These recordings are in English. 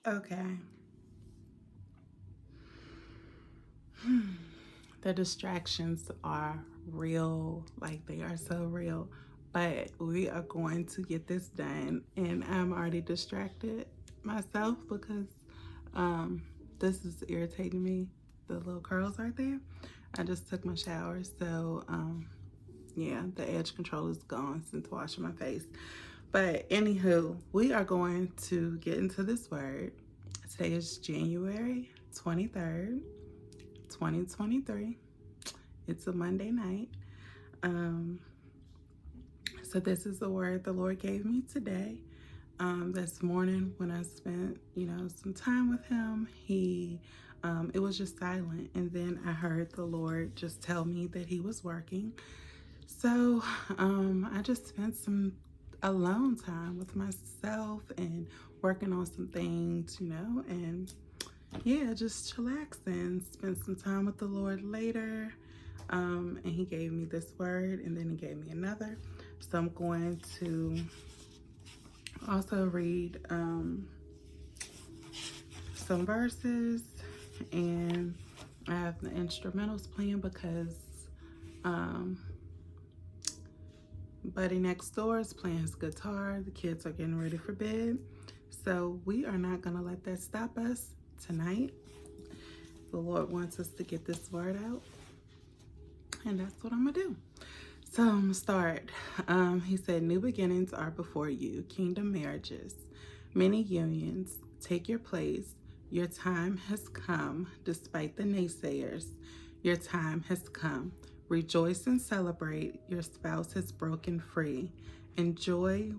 Okay. The distractions are real, like they are so real. But we are going to get this done. And I'm already distracted myself because um, this is irritating me. The little curls right there. I just took my shower. So, yeah, the edge control is gone since washing my face. But anywho, we are going to get into this word. Today is January 23rd, 2023. It's a Monday night. Um, so this is the word the Lord gave me today. This morning when I spent, some time with him, it was just silent. And then I heard the Lord just tell me that he was working. So I just spent some alone time with myself and working on some things, and yeah, just chillaxing. Spent some time with the Lord later. And he gave me this word and then he gave me another. So I'm going to also read some verses, and I have the instrumentals playing because um, Buddy next door is playing his guitar. The kids are getting ready for bed. So we are not going to let that stop us tonight. The Lord wants us to get this word out, and that's what I'm going to do. So I'm going to start. He said, new beginnings are before you, kingdom marriages, many unions. Take your place. Your time has come, despite the naysayers. Your time has come. Rejoice and celebrate. Your spouse has broken free. Enjoy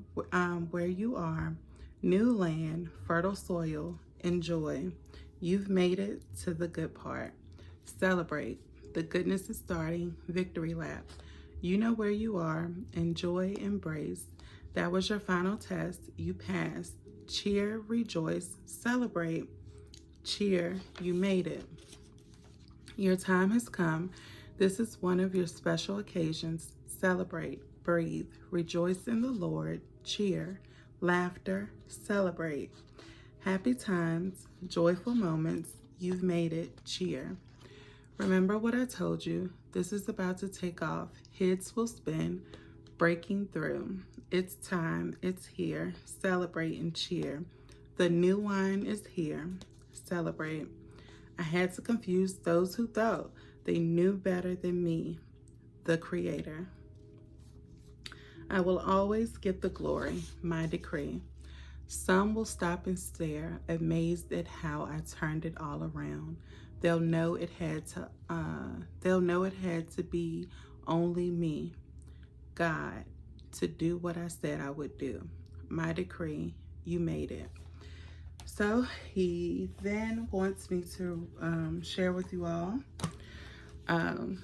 where you are. New land, fertile soil. Enjoy. You've made it to the good part. Celebrate. The goodness is starting. Victory lap. You know where you are. Enjoy, embrace. That was your final test. You passed. Cheer, rejoice, celebrate. Cheer, you made it. Your time has come. This is one of your special occasions. Celebrate, breathe, rejoice in the Lord. Cheer, laughter, celebrate. Happy times, joyful moments. You've made it. Cheer. Remember what I told you. This is about to take off. Heads will spin, breaking through. It's time. It's here. Celebrate and cheer. The new wine is here. Celebrate. I had to confuse those who thought they knew better than me, the Creator. I will always get the glory, my decree. Some will stop and stare, amazed at how I turned it all around. They'll know it had to be only me, God, to do what I said I would do. My decree, you made it. So he then wants me to share with you all um,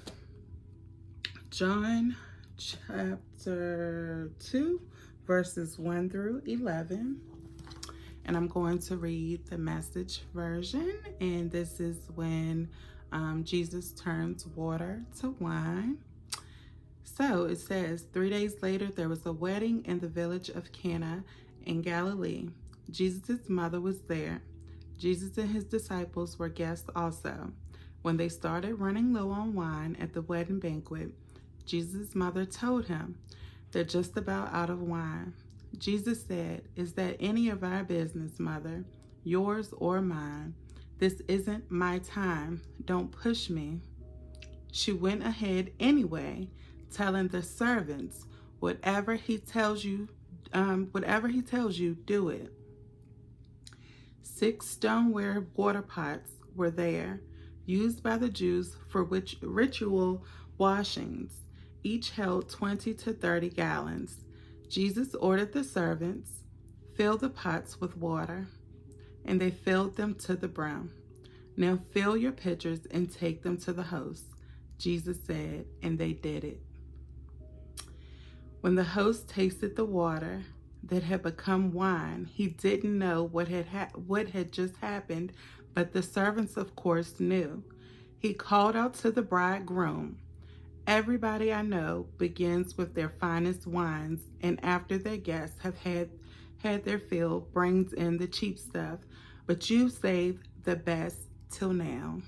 John chapter 2, verses 1 through 11. And I'm going to read the Message version. And this is when Jesus turns water to wine. So it says, 3 days later, there was a wedding in the village of Cana in Galilee. Jesus' mother was there. Jesus and his disciples were guests also. When they started running low on wine at the wedding banquet, Jesus' mother told him, they're just about out of wine. Jesus said, is that any of our business, Mother, yours or mine? This isn't my time. Don't push me. She went ahead anyway, telling the servants, whatever he tells you, do it. 6 stoneware water pots were there, used by the Jews for which ritual washings. Each held 20 to 30 gallons. Jesus ordered the servants, fill the pots with water, and they filled them to the brim. Now fill your pitchers and take them to the host, Jesus said, and they did it. When the host tasted the water that had become wine, he didn't know what had just happened, but the servants, of course, knew. He called out to the bridegroom, everybody I know begins with their finest wines, and after their guests have had their fill, brings in the cheap stuff. but you saved the best till now.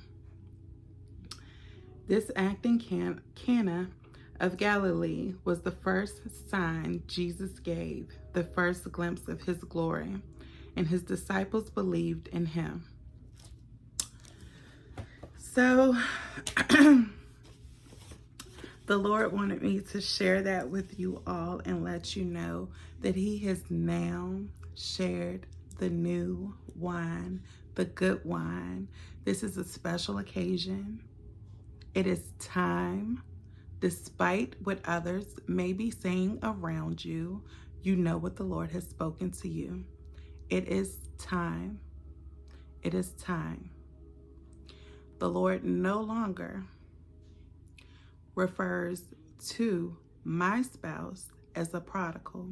This act in Cana of Galilee was the first sign Jesus gave, the first glimpse of his glory, and his disciples believed in him. So, the Lord wanted me to share that with you all and let you know that he has now shared the new wine, the good wine. This is a special occasion. It is time. Despite what others may be saying around you, you know what the Lord has spoken to you. It is time. It is time. The Lord no longer refers to my spouse as a prodigal.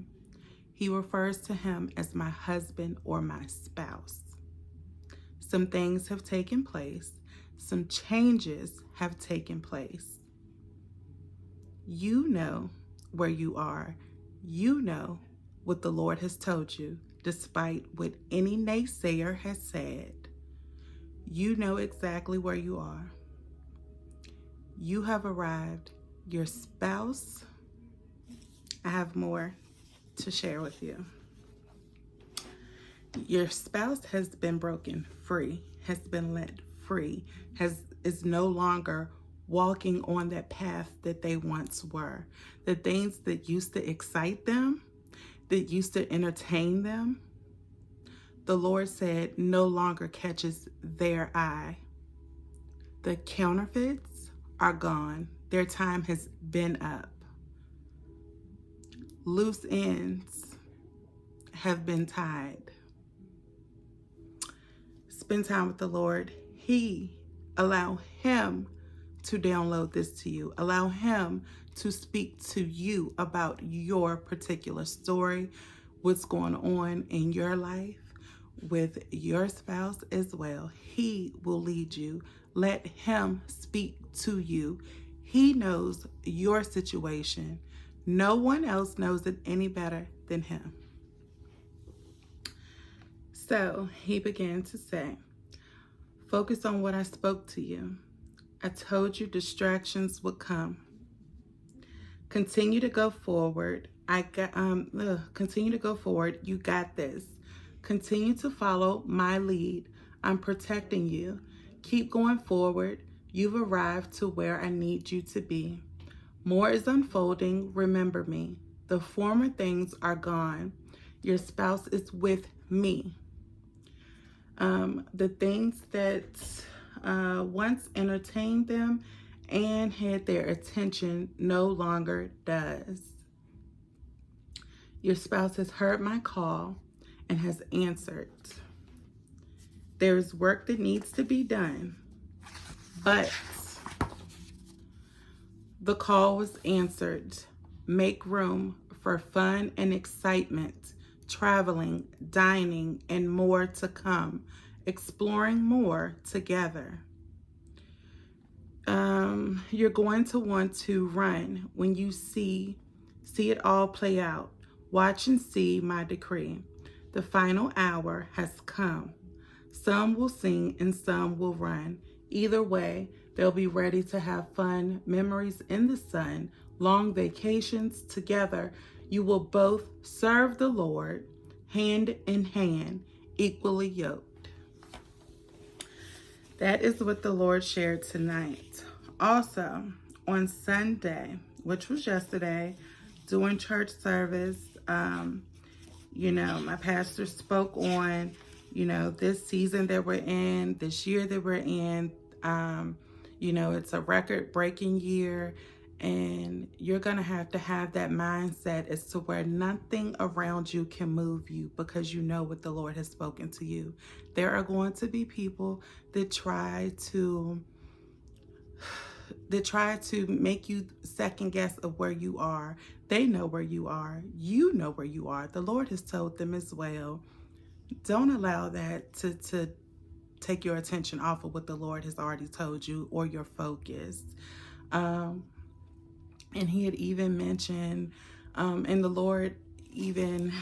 He refers to him as my husband or my spouse. Some things have taken place. Some changes have taken place. You know where you are. You know what the Lord has told you, despite what any naysayer has said. You know exactly where you are. You have arrived. Your spouse, I have more to share with you. Your spouse has been broken free, has been let free, is no longer walking on that path that they once were. The things that used to excite them, that used to entertain them, the Lord said no longer catches their eye. The counterfeits are gone. Their time has been up. Loose ends have been tied. Spend time with the Lord. Allow him to download this to you. Allow him to speak to you about your particular story, what's going on in your life with your spouse as well. He will lead you. Let him speak to you. He knows your situation. No one else knows it any better than him. So he began to say, focus on what I spoke to you. I told you distractions would come. Continue to go forward. Continue to go forward. You got this. Continue to follow my lead. I'm protecting you. Keep going forward. You've arrived to where I need you to be. More is unfolding. Remember me. The former things are gone. Your spouse is with me. The things that once entertained them and had their attention no longer does. Your spouse has heard my call and has answered. There is work that needs to be done, but the call was answered. Make room for fun and excitement, traveling, dining, and more to come, exploring more together. You're going to want to run when you see it all play out. Watch and see my decree. The final hour has come. Some will sing and some will run. Either way, they'll be ready to have fun, memories in the sun, long vacations together. You will both serve the Lord hand in hand, equally yoked. That is what the Lord shared tonight. Also, on Sunday, which was yesterday, during church service, my pastor spoke on, this season that we're in, this year that we're in. It's a record-breaking year, and you're going to have that mindset as to where nothing around you can move you because you know what the Lord has spoken to you. There are going to be people that try to make you second guess of where you are. They know where you are. You know where you are. The Lord has told them as well. Don't allow that to take your attention off of what the Lord has already told you or your focus. And he had even mentioned, and the Lord even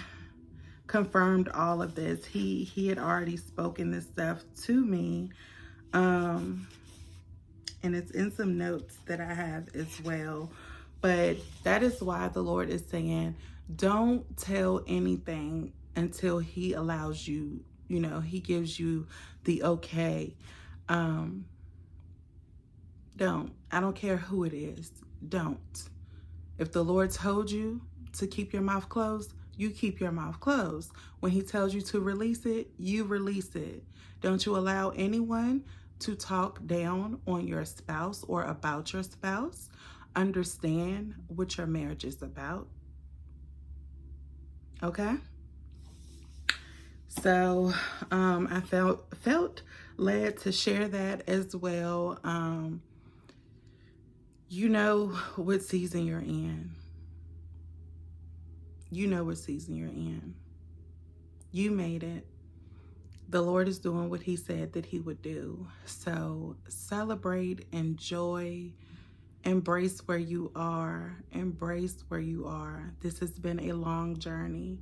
confirmed all of this. He had already spoken this stuff to me. And it's in some notes that I have as well. But that is why the Lord is saying, don't tell anything until he allows you, he gives you the okay. Don't. I don't care who it is. Don't. If the Lord told you to keep your mouth closed, you keep your mouth closed. When he tells you to release it, you release it. Don't you allow anyone to talk down on your spouse or about your spouse. Understand what your marriage is about. Okay? So I felt led to share that as well. You know what season you're in. You know what season you're in. You made it. The Lord is doing what he said that he would do. So celebrate, enjoy, embrace where you are. Embrace where you are. This has been a long journey.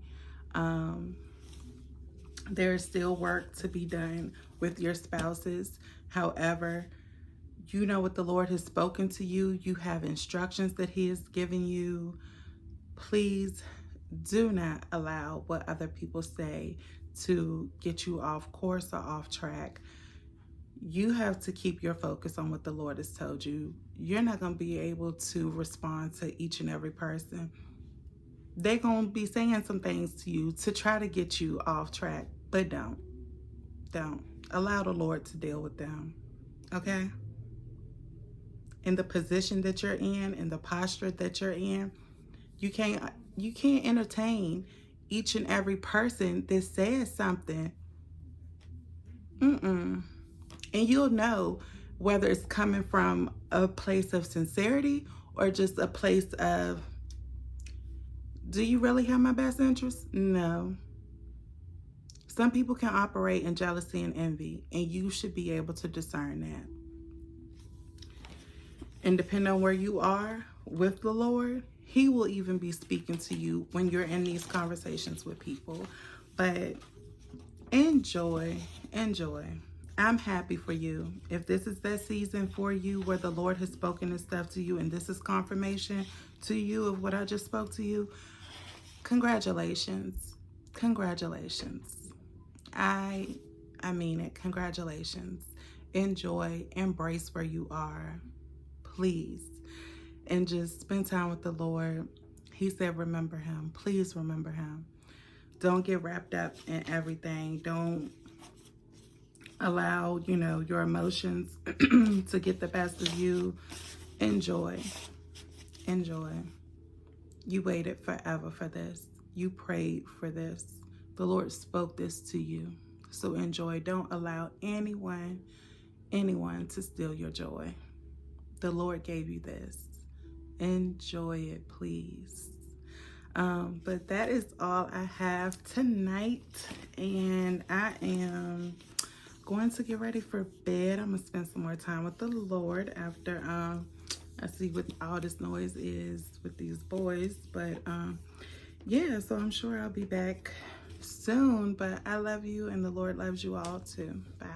There's still work to be done with your spouses. However, you know what the Lord has spoken to you. You have instructions that he has given you. Please do not allow what other people say to get you off course or off track. You have to keep your focus on what the Lord has told you. You're not going to be able to respond to each and every person. They're going to be saying some things to you to try to get you off track, but don't. Allow the Lord to deal with them, okay? In the position that you're in the posture that you're in, you can't entertain each and every person that says something. And you'll know whether it's coming from a place of sincerity or just a place of, do you really have my best interest? No. Some people can operate in jealousy and envy, and you should be able to discern that. And depending on where you are with the Lord, he will even be speaking to you when you're in these conversations with people. But enjoy. I'm happy for you. If this is that season for you where the Lord has spoken this stuff to you and this is confirmation to you of what I just spoke to you, congratulations. I mean it. Congratulations. Enjoy. Embrace where you are. Please. And just spend time with the Lord. He said, remember him. Please remember him. Don't get wrapped up in everything. Don't allow, your emotions to get the best of you. Enjoy. You waited forever for this. You prayed for this. The Lord spoke this to you. So enjoy. Don't allow anyone to steal your joy. The Lord gave you this. Enjoy it, please. But that is all I have tonight. And I am going to get ready for bed. I'm going to spend some more time with the Lord after I see what all this noise is with these boys. But yeah, so I'm sure I'll be back soon. But I love you and the Lord loves you all too. Bye.